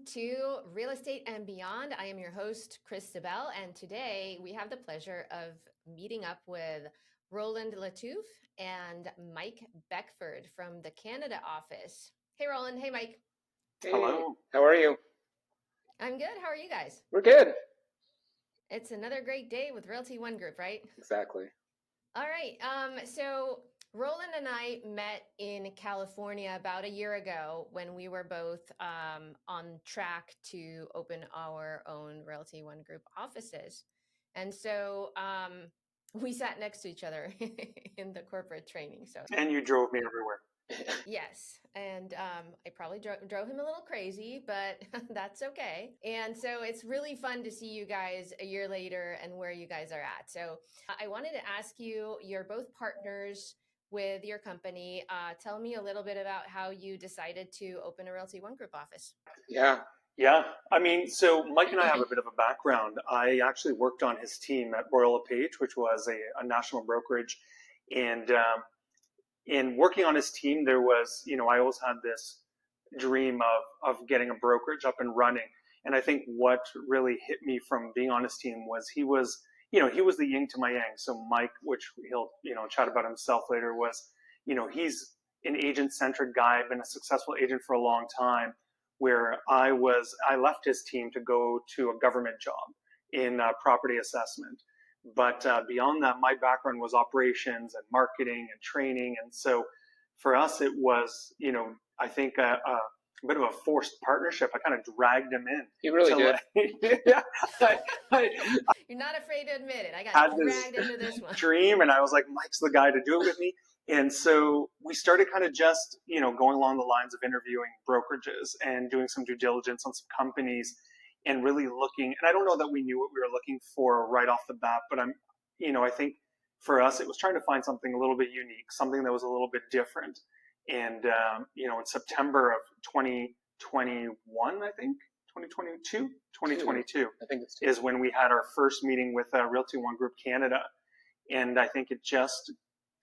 to Real Estate and Beyond. I am your host, Chris Sibel, and today we have the pleasure of meeting up with Rolland Lattouf and Mike Beckford from the Canada office. Hey, Rolland. Hey, Mike. Hey, Hello. how are you? I'm good. How are you guys? We're good. It's another great day with Realty ONE Group, right? Exactly. All right. So Rolland and I met in California about a year ago when we were both on track to open our own Realty ONE Group offices. And so we sat next to each other in the corporate training. So And you drove me everywhere. yes, and I probably drove him a little crazy, but that's okay. And so it's really fun to see you guys a year later and where you guys are at. So I wanted to ask you, you're both partners with your company. Tell me a little bit about how you decided to open a Realty ONE Group office. Yeah. Yeah. I mean, so Mike and I have a bit of a background. I actually worked on his team at Royal LePage, which was a national brokerage. And in working on his team, there was, I always had this dream of getting a brokerage up and running. And I think what really hit me from being on his team was he was the yin to my yang. So Mike, which he'll, chat about himself later, was, he's an agent-centric guy, been a successful agent for a long time, where I left his team to go to a government job in property assessment. But beyond that, my background was operations and marketing and training. And so for us, it was, I think a bit of a forced partnership. I kind of dragged him in. He really did. Yeah, You're not afraid to admit it. I got dragged into this one. Dream, and I was like, Mike's the guy to do it with me. And so we started kind of just, going along the lines of interviewing brokerages and doing some due diligence on some companies and really looking. And I don't know that we knew what we were looking for right off the bat, but I think for us, it was trying to find something a little bit unique, something that was a little bit different. And, in September of 2021, I think, 2022 I think it's is when we had our first meeting with Realty ONE Group Canada. And I think it just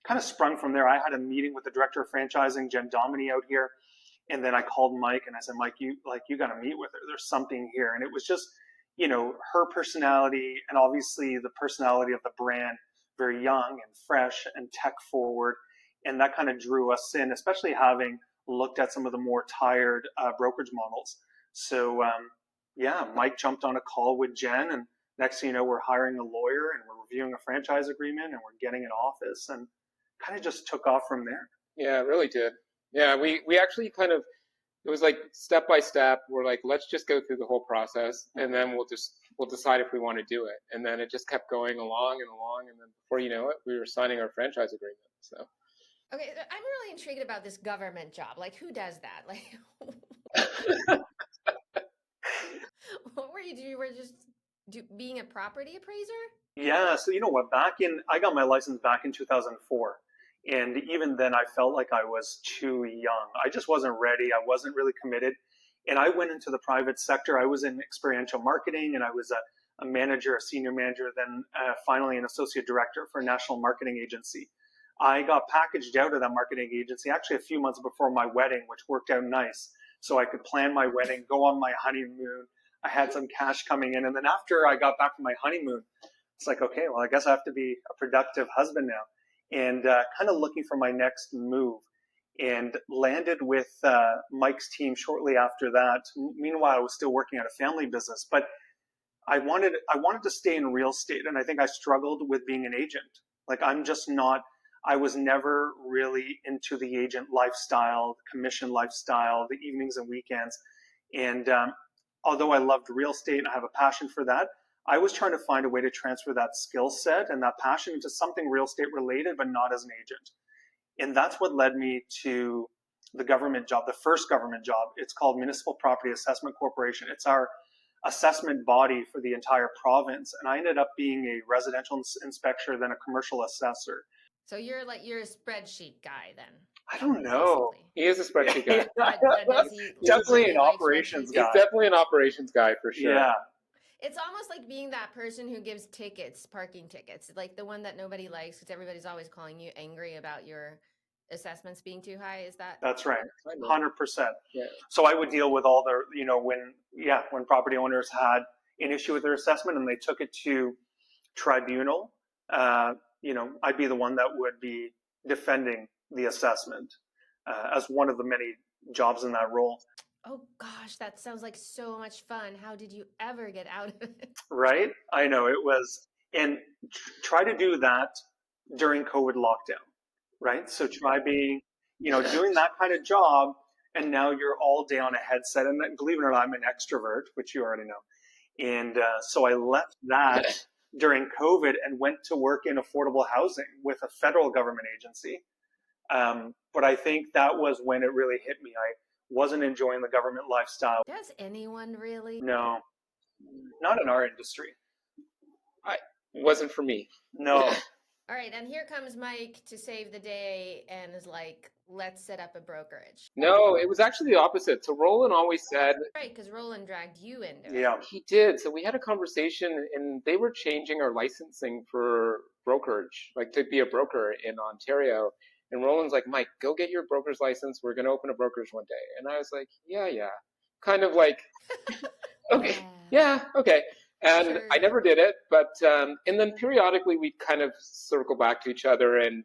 kind of sprung from there. I had a meeting with the director of franchising, Jen Domini, out here. And then I called Mike and I said, Mike, you got to meet with her. There's something here. And it was just, her personality and obviously the personality of the brand, very young and fresh and tech forward. And that kind of drew us in, especially having looked at some of the more tired brokerage models. So, Mike jumped on a call with Jen, and next thing you know, we're hiring a lawyer and we're reviewing a franchise agreement and we're getting an office, and kind of just took off from there. Yeah, it really did. Yeah, we actually kind of, it was like step by step. We're like, let's just go through the whole process, and then we'll decide if we want to do it. And then it just kept going along and along, and then before you know it, we were signing our franchise agreement. So. Okay, I'm really intrigued about this government job. Like, who does that? Like, what were you doing? You were just being a property appraiser? Yeah, so you know what? I got my license back in 2004. And even then, I felt like I was too young. I just wasn't ready. I wasn't really committed. And I went into the private sector. I was in experiential marketing, and I was a manager, a senior manager, then finally an associate director for a national marketing agency. I got packaged out of that marketing agency actually a few months before my wedding, which worked out nice. So I could plan my wedding, go on my honeymoon. I had some cash coming in. And then after I got back from my honeymoon, it's like, okay, well, I guess I have to be a productive husband now. And kind of looking for my next move, and landed with Mike's team shortly after that. Meanwhile, I was still working at a family business, but I wanted to stay in real estate. And I think I struggled with being an agent. Like, I was never really into the agent lifestyle, the commission lifestyle, the evenings and weekends. And although I loved real estate and I have a passion for that, I was trying to find a way to transfer that skill set and that passion into something real estate related, but not as an agent. And that's what led me to the government job, the first government job. It's called Municipal Property Assessment Corporation. It's our assessment body for the entire province. And I ended up being a residential inspector, then a commercial assessor. So you're a spreadsheet guy then? I don't know. Basically. He is a spreadsheet guy. Definitely an like operations He's guy. definitely an operations guy for sure. Yeah. It's almost like being that person who gives tickets, parking tickets, like the one that nobody likes because everybody's always calling you angry about your assessments being too high. Is that? That's right, I know. 100%. Yeah. So I would deal with all the, when property owners had an issue with their assessment and they took it to tribunal, I'd be the one that would be defending the assessment as one of the many jobs in that role. Oh gosh, that sounds like so much fun. How did you ever get out of it? Right? I know it was, and try to do that during COVID lockdown, right? So try being, doing that kind of job, and now you're all day on a headset. And believe it or not, I'm an extrovert, which you already know. And so I left that during COVID and went to work in affordable housing with a federal government agency. But I think that was when it really hit me. I wasn't enjoying the government lifestyle. Does anyone really? No, not in our industry. It wasn't for me. No. All right, and here comes Mike to save the day and is like, let's set up a brokerage. No, it was actually the opposite. So Rolland always said, Right, because Rolland dragged you into it. Yeah. he did. So we had a conversation, and they were changing our licensing for brokerage, like to be a broker in Ontario. And Roland's like, Mike, go get your broker's license. We're going to open a brokerage one day. And I was like, yeah. Kind of like, okay, yeah, okay. And Sure. I never did it, but and then periodically we'd kind of circle back to each other and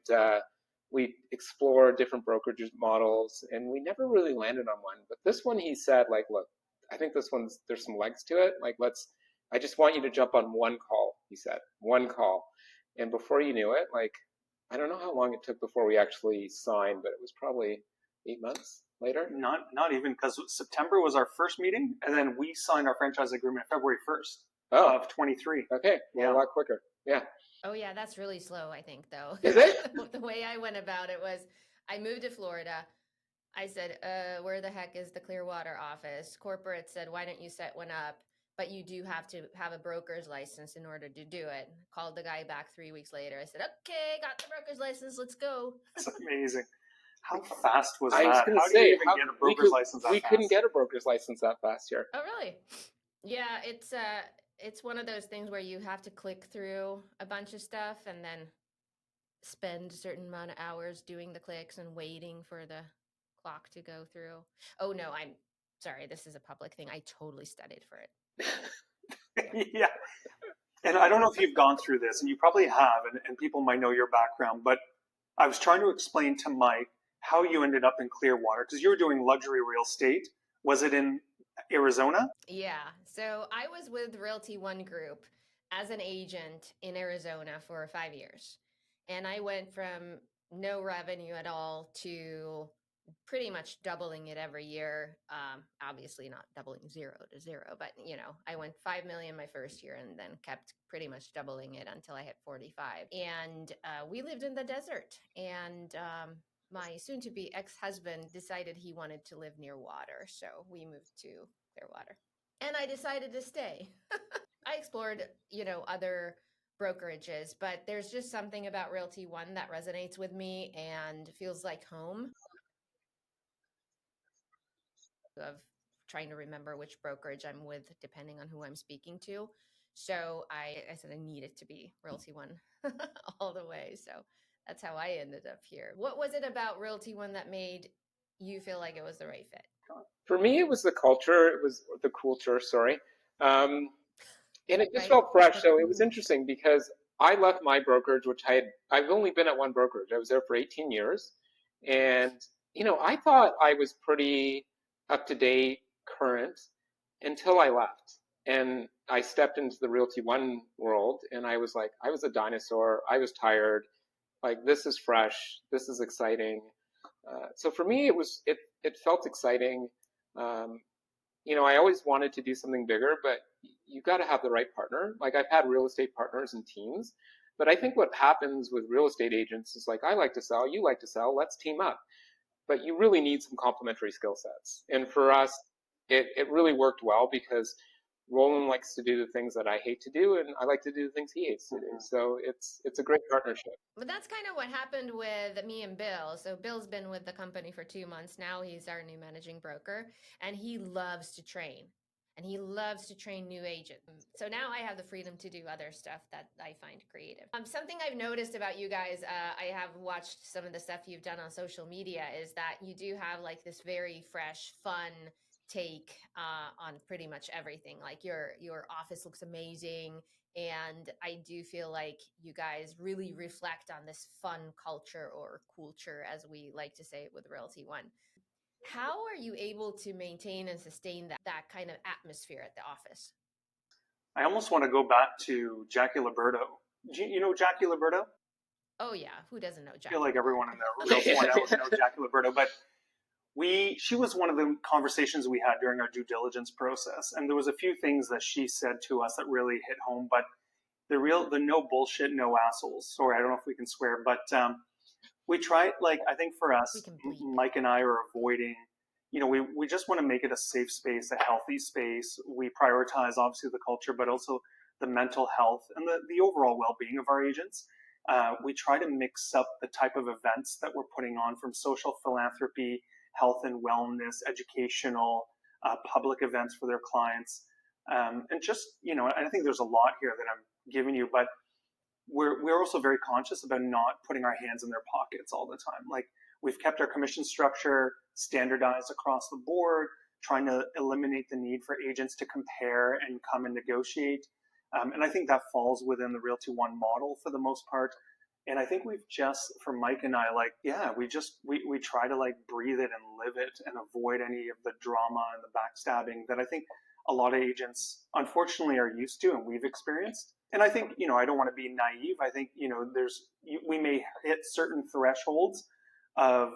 we'd explore different brokerage models, and we never really landed on one. But this one, he said, like, look, I think this one's, there's some legs to it. Like, I just want you to jump on one call, he said, one call. And before you knew it, like, I don't know how long it took before we actually signed, but it was probably 8 months later. Not even, because September was our first meeting, and then we signed our franchise agreement February 1st of 23. Okay, well, Yeah. a lot quicker. Yeah. Oh yeah, that's really slow, I think, though. Is it? The way I went about it was I moved to Florida. I said, where the heck is the Clearwater office? Corporate said, why don't you set one up? But you do have to have a broker's license in order to do it. Called the guy back 3 weeks later. I said, okay, got the broker's license. Let's go. It's amazing. How fast was I was that? going How to do you say, even get a broker's license that we fast? couldn't get a broker's license that fast here. Oh, really? Yeah, it's one of those things where you have to click through a bunch of stuff and then spend a certain amount of hours doing the clicks and waiting for the clock to go through. Oh no, I'm sorry, this is a public thing. I totally studied for it. Yeah. And I don't know if you've gone through this, and you probably have, and people might know your background, but I was trying to explain to Mike how you ended up in Clearwater, because you were doing luxury real estate. Was it in Arizona? Yeah. So I was with Realty ONE Group as an agent in Arizona for 5 years. And I went from no revenue at all to pretty much doubling it every year. Obviously not doubling 0 to 0, but I went 5 million my first year and then kept pretty much doubling it until I hit 45. And we lived in the desert, and my soon-to-be ex-husband decided he wanted to live near water, so we moved to Clearwater. And I decided to stay. I explored, other brokerages, but there's just something about Realty ONE that resonates with me and feels like home. Of trying to remember which brokerage I'm with, depending on who I'm speaking to. So I said I need it to be Realty ONE all the way. So that's how I ended up here. What was it about Realty ONE that made you feel like it was the right fit? For me, it was the culture. It was the COOLTURE, sorry. And it just Right. felt fresh. The So it was cool. interesting because I left my brokerage, which I've only been at one brokerage. I was there for 18 years. And, I thought I was pretty up to date, current until I left. And I stepped into the Realty ONE world, and I was like, I was a dinosaur. I was tired. Like, this is fresh. This is exciting. So for me, it felt exciting. Um, I always wanted to do something bigger, but you got to have the right partner. Like, I've had real estate partners and teams, but I think what happens with real estate agents is like, I like to sell, you like to sell, let's team up. But you really need some complementary skill sets. And for us, it really worked well because Roland likes to do the things that I hate to do, and I like to do the things he hates to do. So it's a great partnership. But that's kind of what happened with me and Bill. So Bill's been with the company for 2 months now. He's our new managing broker, and he loves to train. and he loves to train new agents. So now I have the freedom to do other stuff that I find creative. Something I've noticed about you guys, I have watched some of the stuff you've done on social media, is that you do have like this very fresh, fun take on pretty much everything. Like your office looks amazing, and I do feel like you guys really reflect on this fun culture, or COOLTURE, as we like to say it with Realty One. How are you able to maintain and sustain that kind of atmosphere at the office? I almost want to go back to Jackie Liberto. You know Jackie Liberto? Oh yeah, who doesn't know I Jackie? feel like Liberto? everyone in the Realty One knows Jackie Liberto, but she was one of the conversations we had during our due diligence process, and there was a few things that she said to us that really hit home. But the no bullshit, no assholes. Sorry, I don't know if we can swear, but we try, like, I think for us, Mike and I are avoiding, we just want to make it a safe space, a healthy space. We prioritize obviously the culture, but also the mental health and the overall well-being of our agents. We try to mix up the type of events that we're putting on, from social philanthropy, health and wellness, educational, public events for their clients. And just, I think there's a lot here that I'm giving you, but we're also very conscious about not putting our hands in their pockets all the time. Like, we've kept our commission structure standardized across the board, trying to eliminate the need for agents to compare and come and negotiate. And I think that falls within the Realty One model for the most part. And I think we've just, for Mike and I, we try to like breathe it and live it and avoid any of the drama and the backstabbing that I think a lot of agents unfortunately are used to and we've experienced. And I think, I don't want to be naive. I think, we may hit certain thresholds of,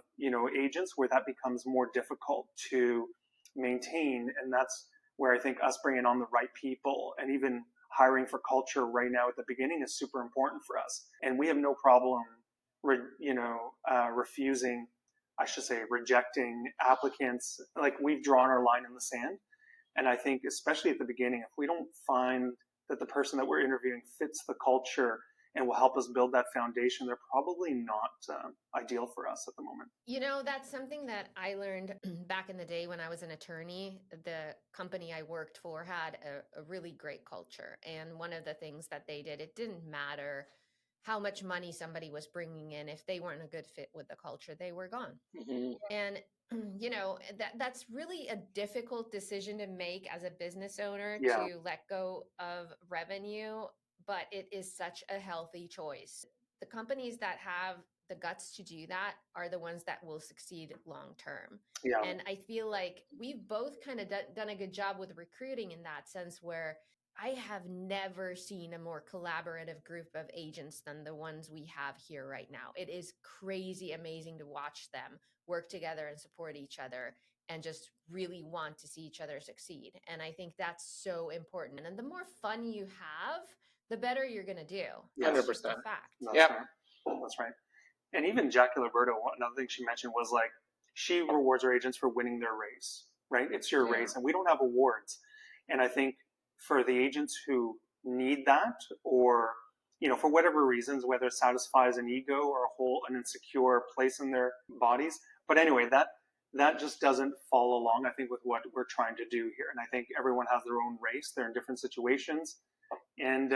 agents where that becomes more difficult to maintain. And that's where I think us bringing on the right people and even hiring for culture right now at the beginning is super important for us. And we have no problem, rejecting applicants. Like, we've drawn our line in the sand. And I think, especially at the beginning, if we don't find that the person that we're interviewing fits the culture and will help us build that foundation, they're probably not ideal for us at the moment. That's something that I learned back in the day when I was an attorney. The company I worked for had a really great culture. And one of the things that they did, it didn't matter how much money somebody was bringing in. If they weren't a good fit with the culture, they were gone. Mm-hmm. And that's really a difficult decision to make as a business owner, to let go of revenue, but it is such a healthy choice. The companies that have the guts to do that are the ones that will succeed long term. Yeah. And I feel like we've both kind of done a good job with recruiting in that sense, where I have never seen a more collaborative group of agents than the ones we have here right now. It is crazy amazing to watch them work together and support each other and just really want to see each other succeed. And I think that's so important. And the more fun you have, the better you're going to do. 100%. That's just a fact. That's right. And even Jackie Liberto, another thing she mentioned was, like, she rewards her agents for winning their race, right? It's your race, and we don't have awards. And I think for the agents who need that, or, for whatever reasons, whether it satisfies an ego or an insecure place in their bodies. But anyway, that just doesn't follow along, I think, with what we're trying to do here. And I think everyone has their own race. They're in different situations. And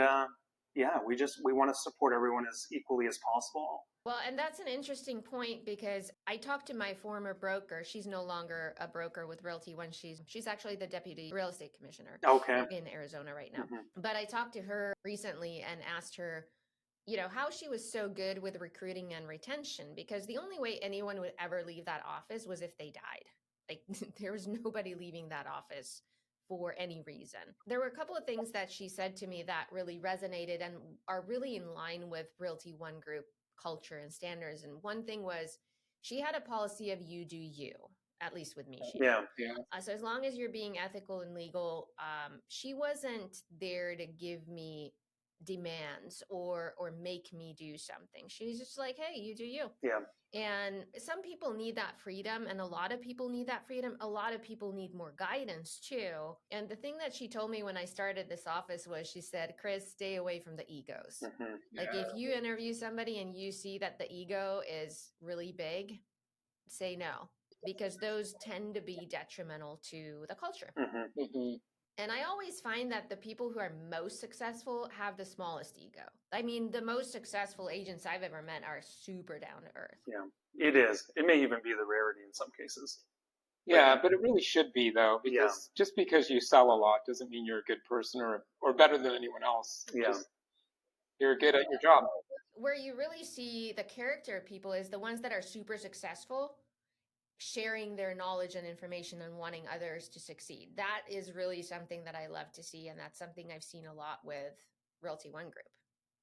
we want to support everyone as equally as possible. Well, and that's an interesting point, because I talked to my former broker. She's no longer a broker with Realty One. She's actually the deputy real estate commissioner in Arizona right now. Mm-hmm. But I talked to her recently and asked her, how she was so good with recruiting and retention, because the only way anyone would ever leave that office was if they died. Like, there was nobody leaving that office for any reason. There were a couple of things that she said to me that really resonated and are really in line with Realty One Group culture and standards. And one thing was, she had a policy of you do you, at least with me. So as long as you're being ethical and legal, she wasn't there to give me demands or make me do something. She's just like, hey, you do you. Yeah. And some people need that freedom, and a lot of people need that freedom. A lot of people need more guidance too. And the thing that she told me when I started this office was, she said, Chris, stay away from the egos. Mm-hmm. Like, if you interview somebody and you see that the ego is really big, say no, because those tend to be detrimental to the culture. Mm-hmm. Mm-hmm. And I always find that the people who are most successful have the smallest ego. I mean, the most successful agents I've ever met are super down to earth. Yeah, it is. It may even be the rarity in some cases. Yeah, but it really should be though, Yeah. because just because you sell a lot doesn't mean you're a good person or better than anyone else. Yeah. Just you're good at your job. Where you really see the character of people is the ones that are super successful, sharing their knowledge and information and wanting others to succeed. That is really something that I love to see, and that's something I've seen a lot with Realty ONE Group.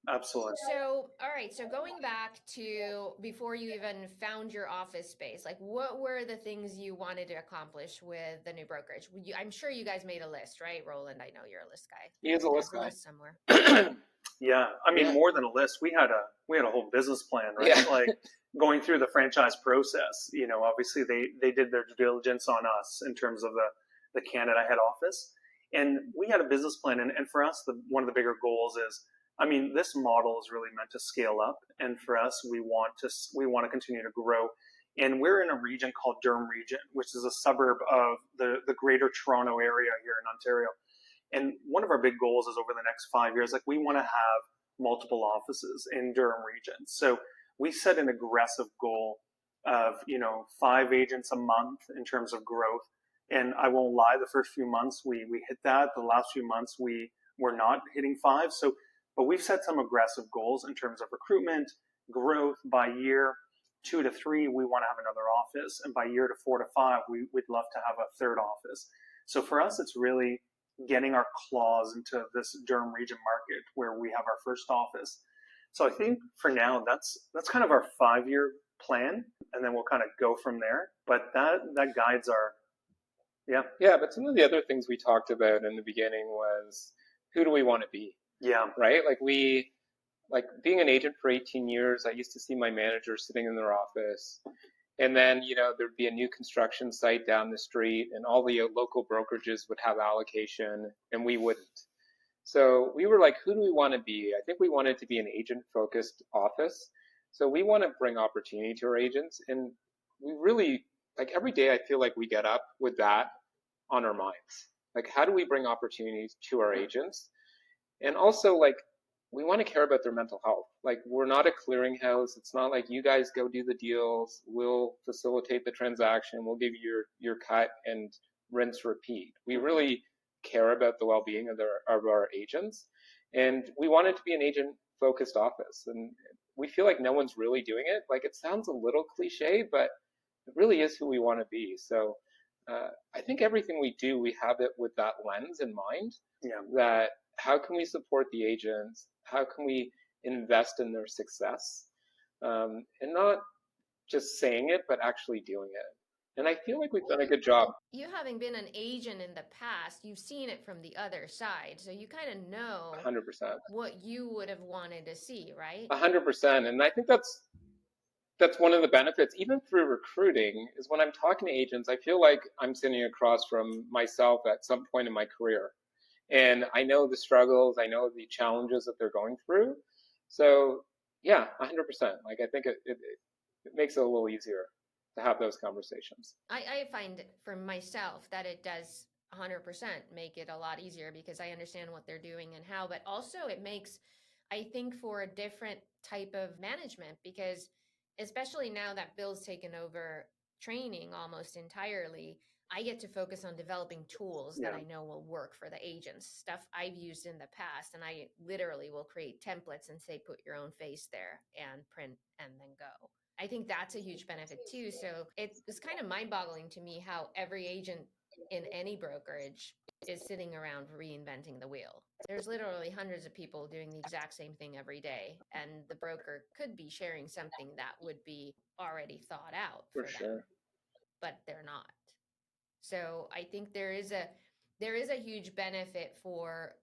Absolutely. So, all right. So going back to before you even found your office space, like what were the things you wanted to accomplish with the new brokerage? I'm sure you guys made a list, right? Rolland, I know you're a list guy. He is a list There's guy. list somewhere. Yeah, I mean, Yeah. more than a list. We had a whole business plan, right? Yeah. Like going through the franchise process. Obviously they did their due diligence on us in terms of the Canada head office, and we had a business plan. And for us, one of the bigger goals is, I mean, this model is really meant to scale up, and for us, we want to continue to grow. And we're in a region called Durham Region, which is a suburb of the Greater Toronto area here in Ontario. And one of our big goals is over the next 5 years, like we want to have multiple offices in Durham region. So we set an aggressive goal of, 5 agents a month in terms of growth. And I won't lie, the first few months we hit that. The last few months we were not hitting 5. But we've set some aggressive goals in terms of recruitment, growth. By year 2 to 3, we want to have another office. And by year to 4 to 5, we'd love to have a third office. So for us, it's really getting our claws into this Durham region market where we have our first office. So I think for now that's kind of our 5-year plan, and then we'll kind of go from there. But that guides our Yeah, but some of the other things we talked about in the beginning was who do we want to be? Yeah. Right? Like being an agent for 18 years, I used to see my manager sitting in their office. And then, there'd be a new construction site down the street, and all the local brokerages would have allocation, and we wouldn't. So we were like, who do we want to be? I think we wanted to be an agent-focused office. So we want to bring opportunity to our agents. And we really, like every day, I feel like we get up with that on our minds. Like, how do we bring opportunities to our agents? And also, like, we want to care about their mental health. Like, we're not a clearinghouse. It's not like you guys go do the deals. We'll facilitate the transaction. We'll give you your cut and rinse repeat. We really care about the well-being of our agents. And we want it to be an agent-focused office. And we feel like no one's really doing it. Like, it sounds a little cliche, but it really is who we want to be. So I think everything we do, we have it with that lens in mind. Yeah. That how can we support the agents? How can we invest in their success? And not just saying it, but actually doing it. And I feel like we've done a good job. You having been an agent in the past, you've seen it from the other side. So you kind of know 100%. what you would have wanted to see, right? 100%. And I think that's one of the benefits, even through recruiting, is when I'm talking to agents, I feel like I'm sitting across from myself at some point in my career. And I know the struggles, I know the challenges that they're going through. So yeah, 100%. Like I think it makes it a little easier to have those conversations. I find for myself that it does 100% make it a lot easier because I understand what they're doing and how, but also it makes, I think, for a different type of management because especially now that Bill's taken over training almost entirely, I get to focus on developing tools that I know will work for the agents, stuff I've used in the past. And I literally will create templates and say, put your own face there and print and then go. I think that's a huge benefit too. So it was kind of mind boggling to me how every agent in any brokerage is sitting around reinventing the wheel. There's literally hundreds of people doing the exact same thing every day. And the broker could be sharing something that would be already thought out for them, but they're not. So I think there is a huge benefit for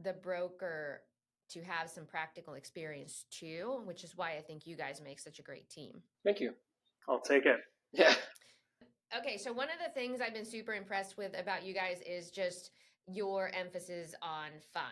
the broker to have some practical experience too, which is why I think you guys make such a great team. Thank you. I'll take it. Yeah. Okay, so one of the things I've been super impressed with about you guys is just your emphasis on fun.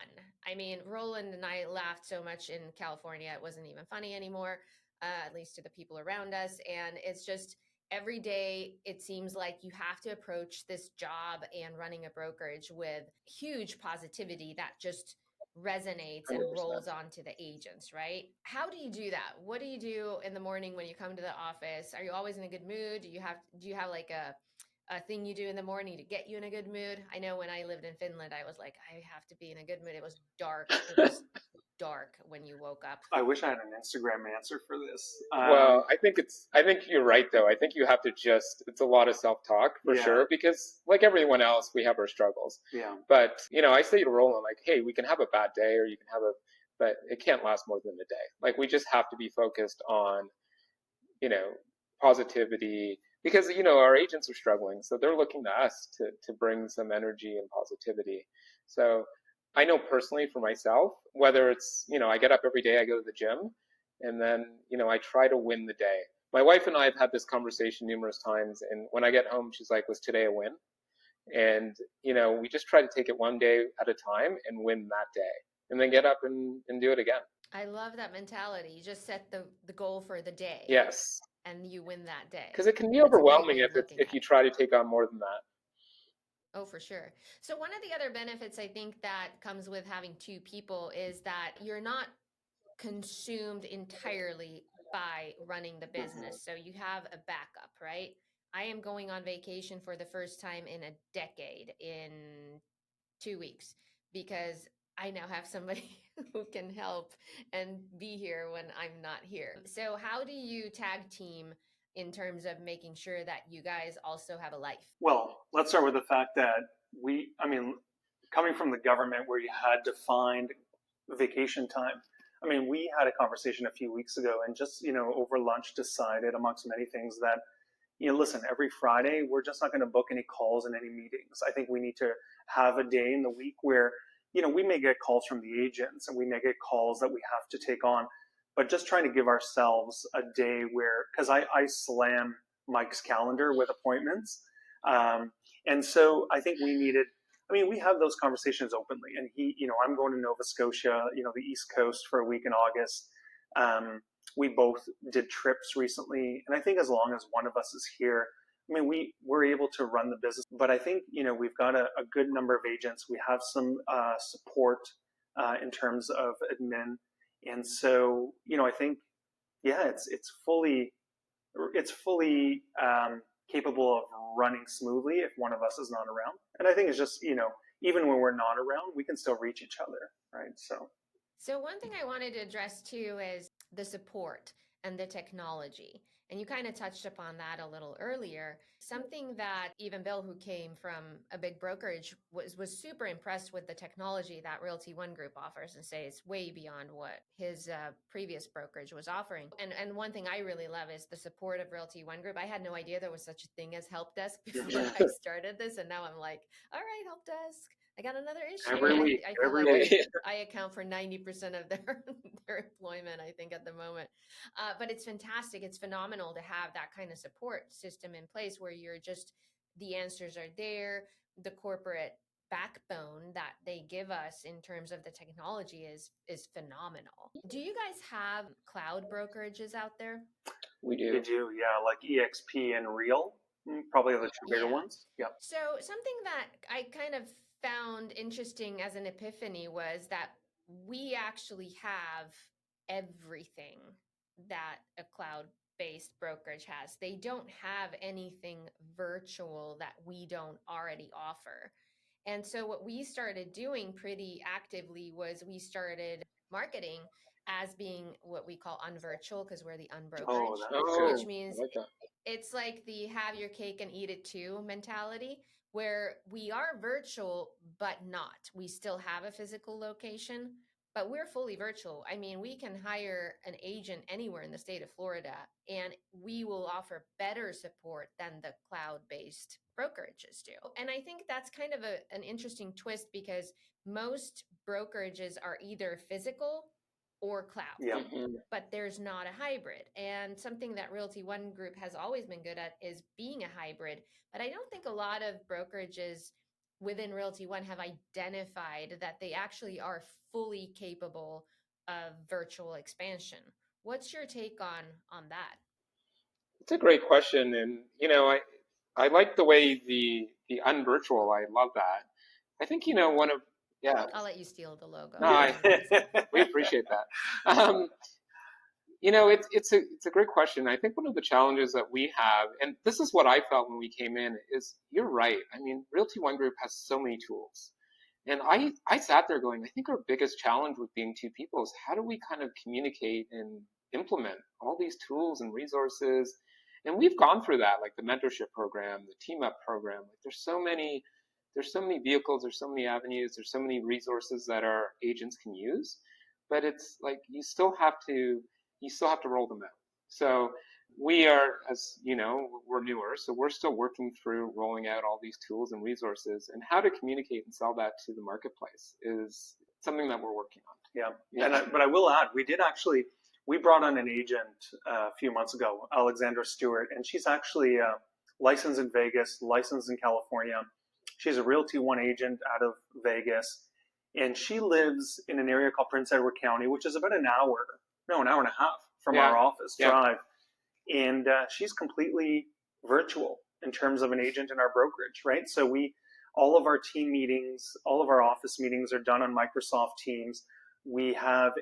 I mean, Rolland and I laughed so much in California, it wasn't even funny anymore, at least to the people around us. And it's just every day it seems like you have to approach this job and running a brokerage with huge positivity that just resonates and 100%. rolls onto the agents, right? How do you do that? What do you do in the morning when you come to the office? Are you always in a good mood? Do you have like a thing you do in the morning to get you in a good mood? I know when I lived in Finland, I was like, I have to be in a good mood. It was dark. It was dark when you woke up. I wish I had an Instagram answer for this. Well, I think you're right though. I think you have to it's a lot of self-talk for Yeah. sure, because like everyone else, we have our struggles. Yeah. But, I say to Roland, like, hey, we can have a bad day or you can have but it can't last more than a day. Like, we just have to be focused on, you know, positivity, because, our agents are struggling. So they're looking to us to bring some energy and positivity. So I know personally for myself, whether it's, I get up every day, I go to the gym, and then, I try to win the day. My wife and I have had this conversation numerous times, and when I get home, she's like, was today a win? And, we just try to take it one day at a time and win that day, and then get up and do it again. I love that mentality. You just set the goal for the day. Yes. And you win that day. Because it can be That's a great overwhelming way of looking if at you it. try to take on more than that. Oh, for sure. So one of the other benefits I think that comes with having two people is that you're not consumed entirely by running the business. So you have a backup, right? I am going on vacation for the first time in a decade in 2 weeks because I now have somebody who can help and be here when I'm not here. So how do you tag team in terms of making sure that you guys also have a life? Well, let's start with the fact that coming from the government where you had defined vacation time, we had a conversation a few weeks ago and just, over lunch decided, amongst many things, that, listen, every Friday, we're just not going to book any calls and any meetings. I think we need to have a day in the week where, we may get calls from the agents and we may get calls that we have to take on, but just trying to give ourselves a day where, because I slam Mike's calendar with appointments. And so I think we have those conversations openly, and I'm going to Nova Scotia, the East Coast for a week in August. We both did trips recently, and I think as long as one of us is here, we're able to run the business. But I think, we've got a good number of agents. We have some support in terms of admin. And so, I think, yeah, it's fully capable of running smoothly if one of us is not around. And I think it's just, even when we're not around, we can still reach each other, right? So one thing I wanted to address too is the support and the technology. And you kind of touched upon that a little earlier. Something that even Bill, who came from a big brokerage, was super impressed with the technology that Realty ONE Group offers, and say it's way beyond what his previous brokerage was offering. And one thing I really love is the support of Realty ONE Group. I had no idea there was such a thing as help desk before I started this, and now I'm like, all right, help desk. I got another issue. Every week, I feel every like week. I account for 90% of their employment, I think, at the moment. But it's fantastic. It's phenomenal to have that kind of support system in place where the answers are there. The corporate backbone that they give us in terms of the technology is phenomenal. Do you guys have cloud brokerages out there? We do. We do, yeah, like EXP and Real, probably the two bigger ones. Yeah. So something that I kind of found interesting as an epiphany was that we actually have everything that a cloud-based brokerage has. They don't have anything virtual that we don't already offer. And so what we started doing pretty actively was we started marketing as being what we call unvirtual, because we're the unbrokerage, which means I like that. it's like the have your cake and eat it too mentality, where we are virtual, but not. We still have a physical location, but we're fully virtual. I mean, we can hire an agent anywhere in the state of Florida, and we will offer better support than the cloud-based brokerages do. And I think that's kind of an interesting twist, because most brokerages are either physical or cloud. Yeah. But there's not a hybrid. And something that Realty ONE Group has always been good at is being a hybrid. But I don't think a lot of brokerages within Realty ONE have identified that they actually are fully capable of virtual expansion. What's your take on that? It's a great question, and I like the way the unvirtual. I love that. I think one of yeah. I'll let you steal the logo. No, Yeah. we appreciate that. It's a great question. I think one of the challenges that we have, and this is what I felt when we came in, is you're right. I mean, Realty One Group has so many tools. And I sat there going, I think our biggest challenge with being two people is how do we kind of communicate and implement all these tools and resources? And we've gone through that, like the mentorship program, the team up program. Like there's so many vehicles, there's so many avenues, there's so many resources that our agents can use. But it's like you still have to roll them out. So we are, as you know, we're newer, so we're still working through rolling out all these tools and resources, and how to communicate and sell that to the marketplace is something that we're working on. Yeah. But I will add, we brought on an agent a few months ago, Alexandra Stewart, and she's actually licensed in Vegas, licensed in California. She's a Realty One agent out of Vegas, and she lives in an area called Prince Edward County, which is about an hour and a half from our office drive. And she's completely virtual in terms of an agent in our brokerage, right? So all of our team meetings, all of our office meetings are done on Microsoft Teams. We have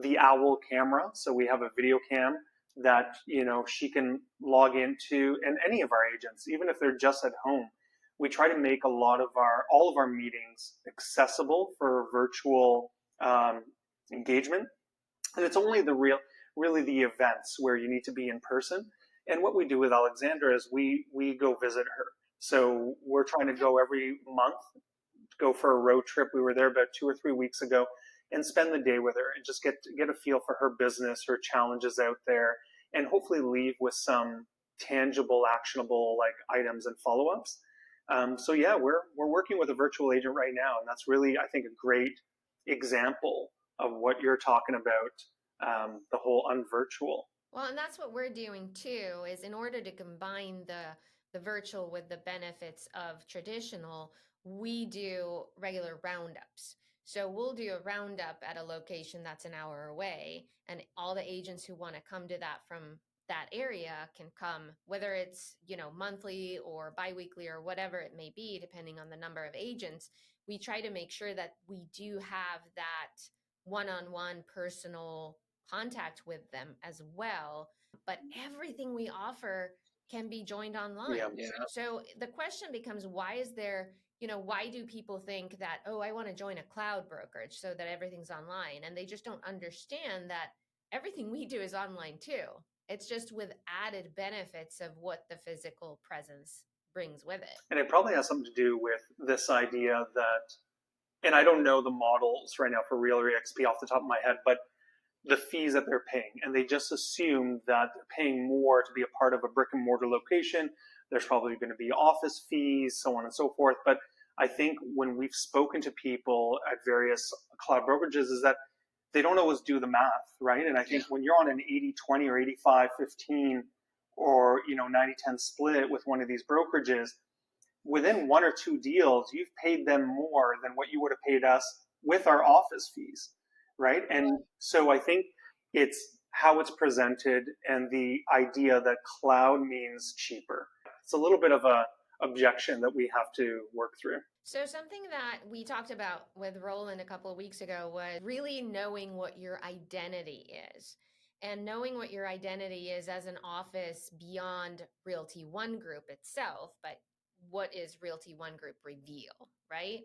the Owl camera, so we have a video cam that she can log into, and any of our agents, even if they're just at home. We try to make all of our meetings accessible for virtual engagement. And it's only really the events where you need to be in person. And what we do with Alexandra is we go visit her. So we're trying to go every month, go for a road trip. We were there about 2 or 3 weeks ago and spend the day with her and just get a feel for her business, her challenges out there, and hopefully leave with some tangible, actionable items and follow-ups. So yeah, we're working with a virtual agent right now, and that's really, I think, a great example of what you're talking about, the whole unvirtual. Well, and that's what we're doing too, is in order to combine the virtual with the benefits of traditional, we do regular roundups. So we'll do a roundup at a location that's an hour away, and all the agents who want to come to that from that area can come, whether it's, monthly or biweekly or whatever it may be, depending on the number of agents. We try to make sure that we do have that one-on-one personal contact with them as well. But everything we offer can be joined online. Yeah. So the question becomes, why do people think that, oh, I want to join a cloud brokerage so that everything's online? And they just don't understand that everything we do is online too. It's just with added benefits of what the physical presence brings with it. And it probably has something to do with this idea that, and I don't know the models right now for Realtor XP off the top of my head, but the fees that they're paying, and they just assume that they're paying more to be a part of a brick and mortar location. There's probably going to be office fees, so on and so forth. But I think when we've spoken to people at various cloud brokerages is that they don't always do the math, right? And I think when you're on an 80-20 or 85-15 or 90-10 split with one of these brokerages, within 1 or 2 deals, you've paid them more than what you would have paid us with our office fees, right? And so I think it's how it's presented and the idea that cloud means cheaper. It's a little bit of a objection that we have to work through. So something that we talked about with Rolland a couple of weeks ago was really knowing what your identity is. And knowing what your identity is as an office beyond Realty One Group itself, but what is Realty One Group Reveal, right?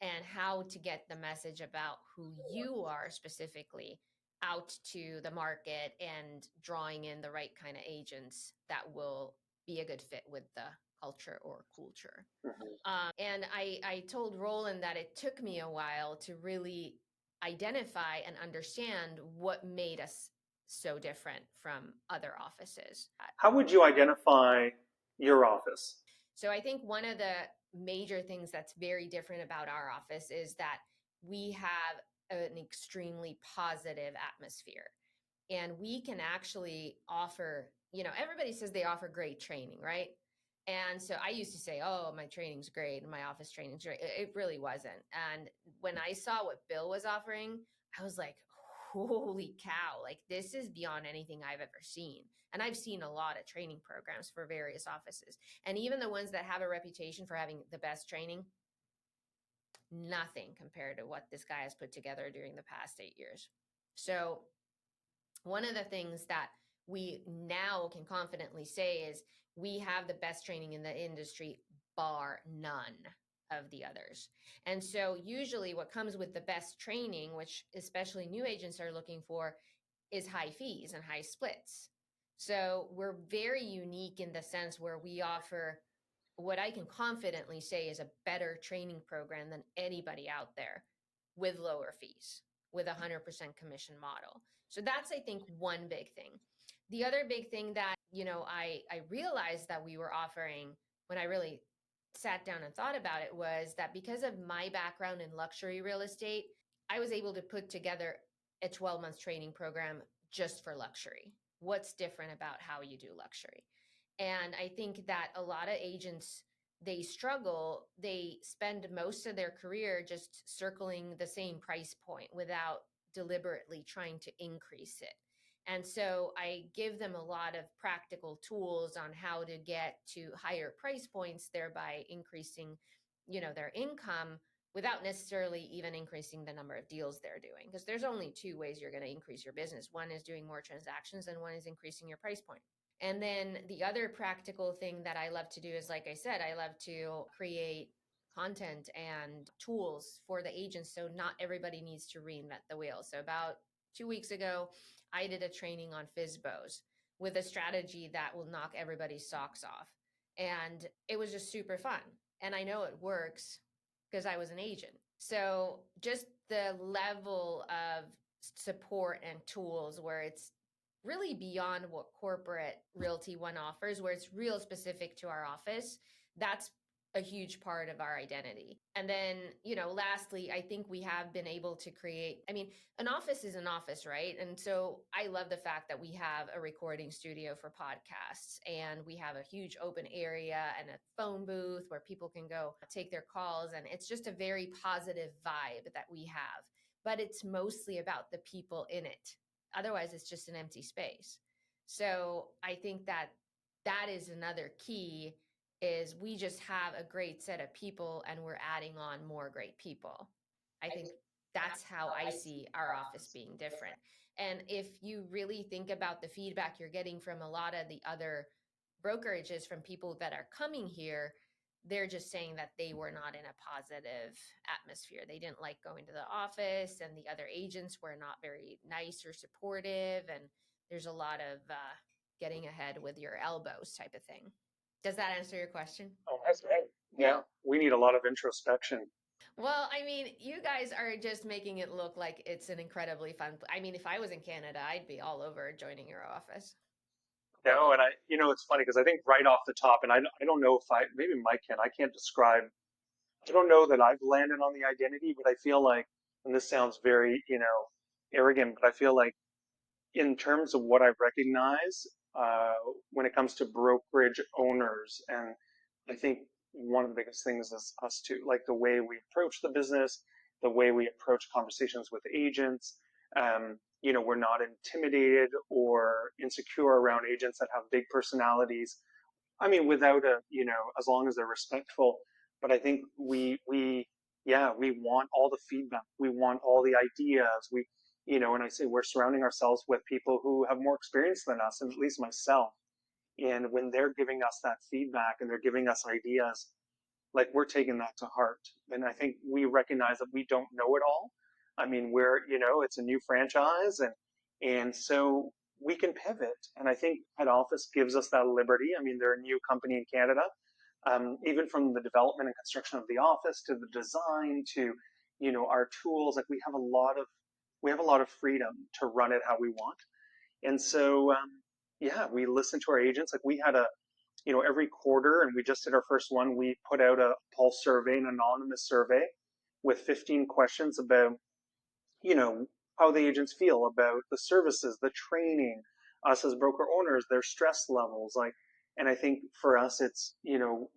And how to get the message about who you are specifically out to the market and drawing in the right kind of agents that will be a good fit with the culture or COOLTURE. And I told Rolland that it took me a while to really identify and understand what made us so different from other offices. How would you identify your office? So I think one of the major things that's very different about our office is that we have an extremely positive atmosphere. And we can actually offer, everybody says they offer great training, right? And so I used to say, oh, my training's great and my office training's great. It really wasn't. And when I saw what Bill was offering, I was like, holy cow, like this is beyond anything I've ever seen. And I've seen a lot of training programs for various offices. And even the ones that have a reputation for having the best training, nothing compared to what this guy has put together during the past 8 years. So one of the things that we now can confidently say is we have the best training in the industry, bar none of the others. And so usually what comes with the best training, which especially new agents are looking for, is high fees and high splits. So we're very unique in the sense where we offer what I can confidently say is a better training program than anybody out there, with lower fees, with a 100% commission model. So that's, I think, one big thing. The other big thing that, I realized that we were offering when I really sat down and thought about it was that because of my background in luxury real estate, I was able to put together a 12-month training program just for luxury. What's different about how you do luxury? And I think that a lot of agents, they struggle. They spend most of their career just circling the same price point without deliberately trying to increase it. And so I give them a lot of practical tools on how to get to higher price points, thereby increasing, their income without necessarily even increasing the number of deals they're doing. Because there's only two ways you're going to increase your business. One is doing more transactions, and one is increasing your price point. And then the other practical thing that I love to do is, like I said, I love to create content and tools for the agents so not everybody needs to reinvent the wheel. So about 2 weeks ago, I did a training on FSBOs with a strategy that will knock everybody's socks off. And it was just super fun. And I know it works because I was an agent. So just the level of support and tools where it's really beyond what corporate Realty One offers, where it's real specific to our office, that's a huge part of our identity. And then, lastly, I think we have been able to create, an office is an office, right? And so I love the fact that we have a recording studio for podcasts, and we have a huge open area and a phone booth where people can go take their calls. And it's just a very positive vibe that we have, but it's mostly about the people in it. Otherwise, it's just an empty space. So I think that that is another key, is we just have a great set of people and we're adding on more great people. I think that's how I see our office being different. And if you really think about the feedback you're getting from a lot of the other brokerages, from people that are coming here, they're just saying that they were not in a positive atmosphere. They didn't like going to the office, and the other agents were not very nice or supportive. And there's a lot of getting ahead with your elbows type of thing. Does that answer your question? Oh, that's right. Yeah, we need a lot of introspection. Well, you guys are just making it look like it's an incredibly fun. If I was in Canada, I'd be all over joining your office. No, and it's funny because I think right off the top, and I don't know if maybe Mike can, I can't describe, I don't know that I've landed on the identity, but I feel like, and this sounds very, arrogant, but I feel like in terms of what I recognize, when it comes to brokerage owners, and I think one of the biggest things is us too, like the way we approach the business, the way we approach conversations with agents. We're not intimidated or insecure around agents that have big personalities. Without as long as they're respectful. But I think we want all the feedback. We want all the ideas. And I say we're surrounding ourselves with people who have more experience than us, and at least myself. And when they're giving us that feedback and they're giving us ideas, like, we're taking that to heart. And I think we recognize that we don't know it all. It's a new franchise, and so we can pivot. And I think head office gives us that liberty. They're a new company in Canada. Even from the development and construction of the office to the design to, our tools, like we have a lot of freedom to run it how we want. And so, we listen to our agents. Like, we had every quarter, and we just did our first one, we put out a pulse survey, an anonymous survey with 15 questions about, how the agents feel about the services, the training, us as broker owners, their stress levels. And I think for us, it's,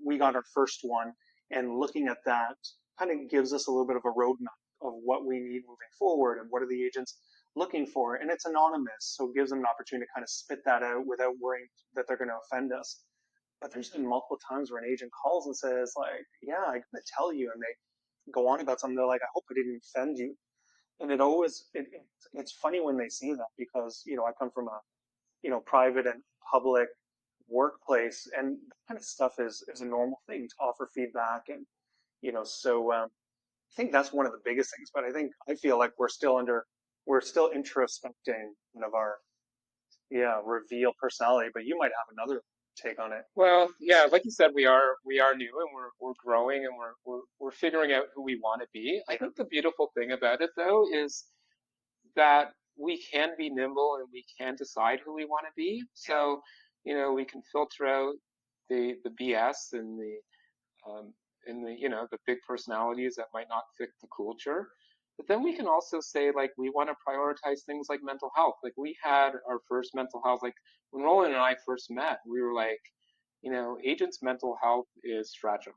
we got our first one, and looking at that kind of gives us a little bit of a roadmap of what we need moving forward, and what are the agents looking for, and it's anonymous, so it gives them an opportunity to kind of spit that out without worrying that they're going to offend us. But there's been multiple times where an agent calls and says, like, yeah, I'm going to tell you, and they go on about something. They're like, I hope I didn't offend you. And it's funny when they see that, because, I come from a, private and public workplace, and that kind of stuff is a normal thing to offer feedback. And, I think that's one of the biggest things. But I feel like we're still introspecting kind of our, reveal personality, but you might have another take on it. Well, yeah, like you said, we are new, and we're growing, and we're figuring out who we want to be. I think the beautiful thing about it, though, is that we can be nimble and we can decide who we want to be. So, we can filter out the BS and the big personalities that might not fit the culture. But then we can also say, like, we want to prioritize things like mental health. Like, we had our first mental health, like when Rolland and I first met, we were like, agents' mental health is fragile.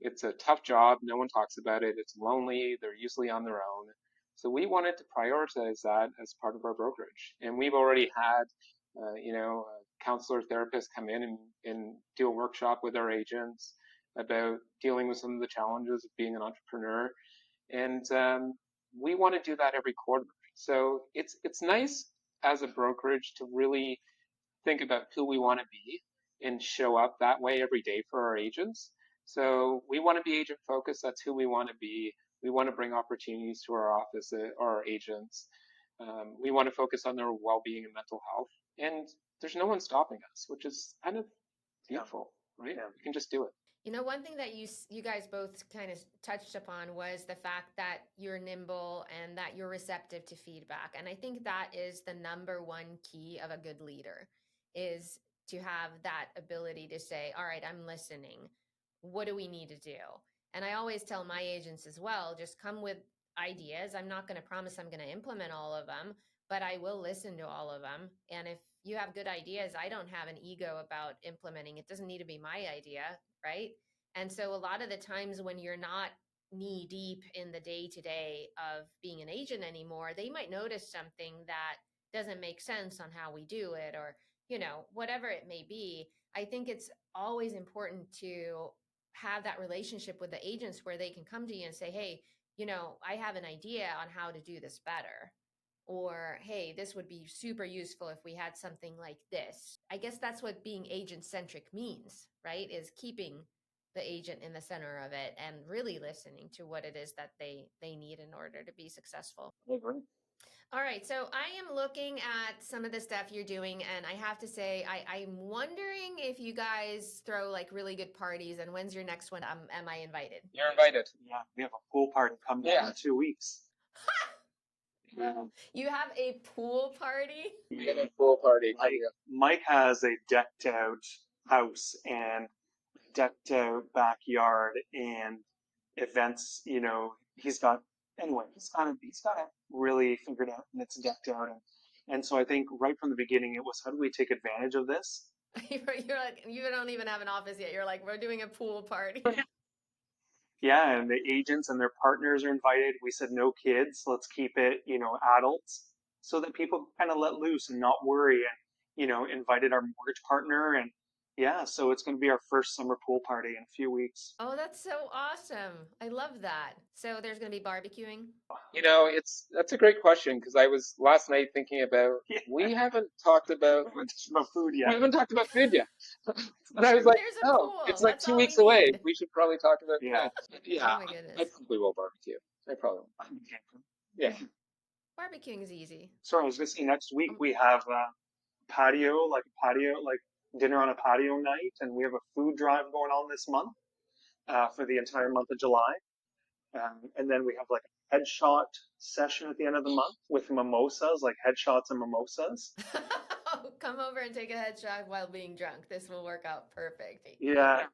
It's a tough job. No one talks about it. It's lonely. They're usually on their own. So we wanted to prioritize that as part of our brokerage. And we've already had, a counselor therapist come in and do a workshop with our agents about dealing with some of the challenges of being an entrepreneur. And we want to do that every quarter. So it's nice as a brokerage to really think about who we want to be and show up that way every day for our agents. So we want to be agent focused. That's who we want to be. We want to bring opportunities to our office or our agents. We want to focus on their well-being and mental health. And there's no one stopping us, which is kind of beautiful, right? Yeah. We can just do it. One thing that you guys both kind of touched upon was the fact that you're nimble and that you're receptive to feedback. And I think that is the number one key of a good leader, is to have that ability to say, all right, I'm listening. What do we need to do? And I always tell my agents as well, just come with ideas. I'm not going to promise I'm going to implement all of them, but I will listen to all of them. And if you have good ideas, I don't have an ego about implementing. It doesn't need to be my idea, right? And so a lot of the times when you're not knee deep in the day to day of being an agent anymore, they might notice something that doesn't make sense on how we do it, or, whatever it may be. I think it's always important to have that relationship with the agents where they can come to you and say, hey, I have an idea on how to do this better. Or, hey, this would be super useful if we had something like this. I guess that's what being agent centric means, right? Is keeping the agent in the center of it and really listening to what it is that they need in order to be successful. I agree. All right, so I am looking at some of the stuff you're doing, and I have to say, I'm wondering if you guys throw like really good parties, and when's your next one? Am I invited? You're invited. Yeah, we have a pool party coming up in 2 weeks. Yeah. You have a pool party? We have a pool party coming up. Mike has a decked out house and decked out backyard and events. He's got it really figured out, and it's decked out. And so I think right from the beginning it was, how do we take advantage of this? You're like, you don't even have an office yet. You're like, we're doing a pool party. Yeah, and the agents and their partners are invited. We said no kids. Let's keep it, adults, so that people kind of let loose and not worry. And, invited our mortgage partner. And yeah, so it's going to be our first summer pool party in a few weeks. Oh, that's so awesome. I love that. So there's going to be barbecuing? That's a great question, because I was last night thinking about, we haven't talked about food yet. We haven't talked about food yet. And I was like, There's a pool. It's like That's 2 all weeks we away. need. We should probably talk about Yeah. food. Yeah. Oh my goodness. I probably will barbecue. I probably will. Yeah. Barbecuing is easy. Sorry, I was going to say next week we have patio, like dinner on a patio night, and we have a food drive going on this month for the entire month of July. And then we have like a headshot session at the end of the month with mimosas, like headshots and mimosas. Come over and take a headshot while being drunk. This will work out perfect. Yeah.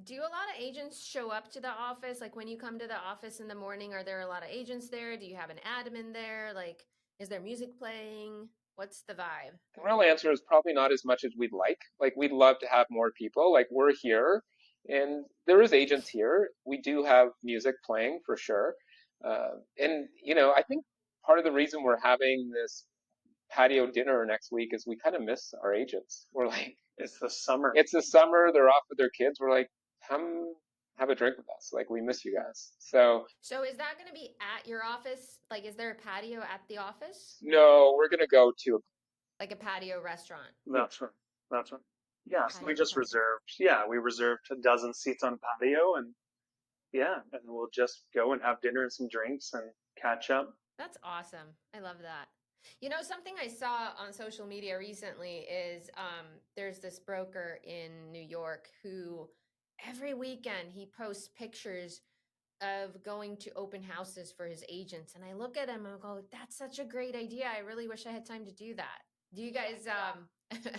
Do a lot of agents show up to the office? Like when you come to the office in the morning, are there a lot of agents there? Do you have an admin there? Like, is there music playing? What's the vibe? The real answer is probably not as much as we'd like. Like, we'd love to have more people. Like, we're here, and there is agents here. We do have music playing for sure. And, I think part of the reason we're having this patio dinner next week is we kind of miss our agents. We're like, It's the summer. it's the summer, they're off with their kids. We're like, come have a drink with us. Like, we miss you guys. So is that going to be at your office? Like, is there a patio at the office? no, we're gonna go to Like a patio restaurant? That's right. That's right. Yeah, so we Patio just restaurant. we reserved a dozen seats on patio, and yeah, and we'll just go and have dinner and some drinks and catch up. That's awesome. I love that. You know, something I saw on social media recently is there's this broker in New York who every weekend he posts pictures of going to open houses for his agents. And I look at him and I go, that's such a great idea. I really wish I had time to do that. Do you guys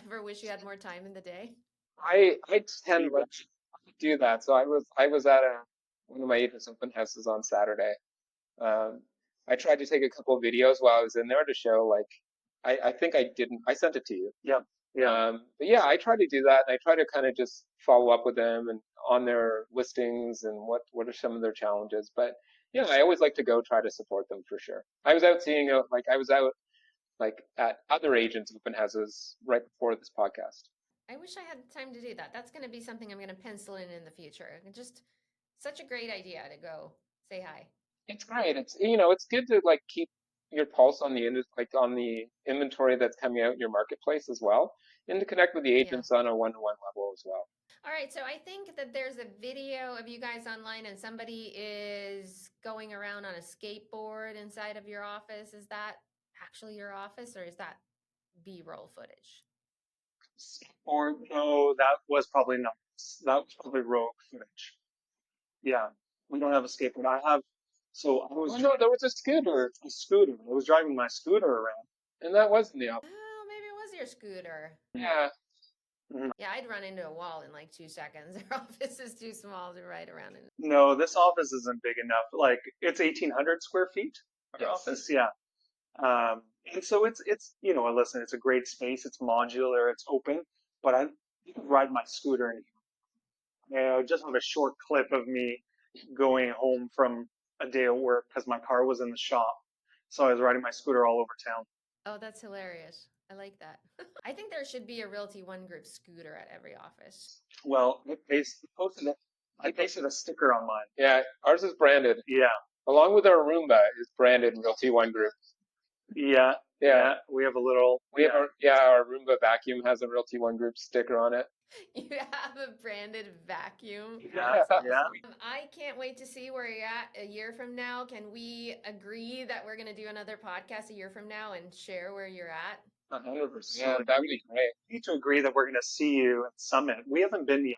ever wish you had more time in the day? I tend to do that. So I was at one of my agents' open houses on Saturday. Um, I tried to take a couple of videos while I was in there to show like I think I didn't I sent it to you. Yeah, yeah. But yeah, I try to do that, and I try to kind of just follow up with them and on their listings and what are some of their challenges. But yeah, I always like to go try to support them for sure. I was out like at other agents' open houses right before this podcast. I wish I had time to do that. That's going to be something I'm going to pencil in the future. Just such a great idea to go say hi. It's great. It's good to like keep your pulse on on the inventory that's coming out in your marketplace as well, and to connect with the Yeah. agents on a one-to-one level as well. All right, so I think that there's a video of you guys online and somebody is going around on a skateboard inside of your office. Is that actually your office or is that B-roll footage? Or no, that was probably not. That was probably ROG footage. Yeah, we don't have a skateboard. So I was Oh no, there was a scooter, a scooter. I was driving my scooter around. and that was in the office. Oh, maybe it was your scooter. Yeah, Mhm. Yeah, I'd run into a wall in like 2 seconds. Their office is too small to ride around in. No, this office isn't big enough. Like it's 1,800 square feet. Our Yes. office, yeah. And so listen, it's a great space. It's modular. It's open. But I ride my scooter in here. Just have a short clip of me going home from a day at work because my car was in the shop. So I was riding my scooter all over town. Oh, that's hilarious. I like that. I think there should be a Realty ONE Group scooter at every office. Well, I pasted a sticker on mine. yeah. Ours is branded, Yeah, along with our Roomba is branded Realty One Group. yeah, Yeah. We have a little. We have our Roomba vacuum has a Realty One Group sticker on it. You have a branded vacuum. Yeah, yeah. I can't wait to see where you're at a year from now. Can we agree that we're going to do another podcast a year from now and share where you're at? 100%. Yeah, that'd be great. We need to agree that we're going to see you at Summit. We haven't been yet.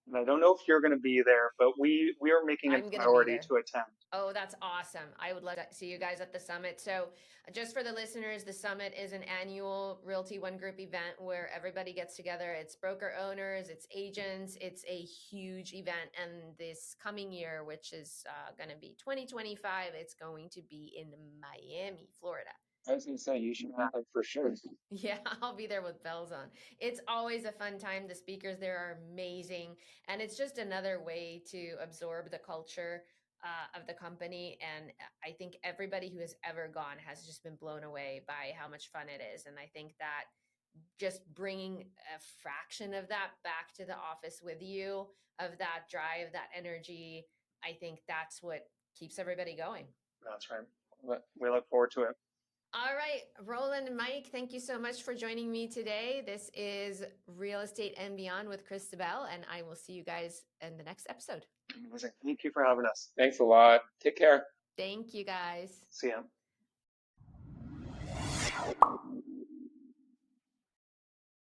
And I don't know if you're going to be there, but we are making I'm a gonna be priority there. to attend. Oh, that's awesome. I would love to see you guys at the summit. So, just for the listeners, the summit is an annual Realty One Group event where everybody gets together. It's broker owners, it's agents. It's a huge event. And this coming year, which is going to be 2025, it's going to be in Miami, Florida. I was going to say, you should have it for sure. Yeah, I'll be there with bells on. It's always a fun time. The speakers there are amazing. And it's just another way to absorb the culture of the company. And I think everybody who has ever gone has just been blown away by how much fun it is. And I think that just bringing a fraction of that back to the office with you, of that drive, that energy, I think that's what keeps everybody going. That's right. We look forward to it. All right, Rolland and Mike, thank you so much for joining me today. This is Real Estate and Beyond with Christabel, and I will see you guys in the next episode. Amazing. Thank you for having us. Thanks a lot. Take care. Thank you, guys. See ya.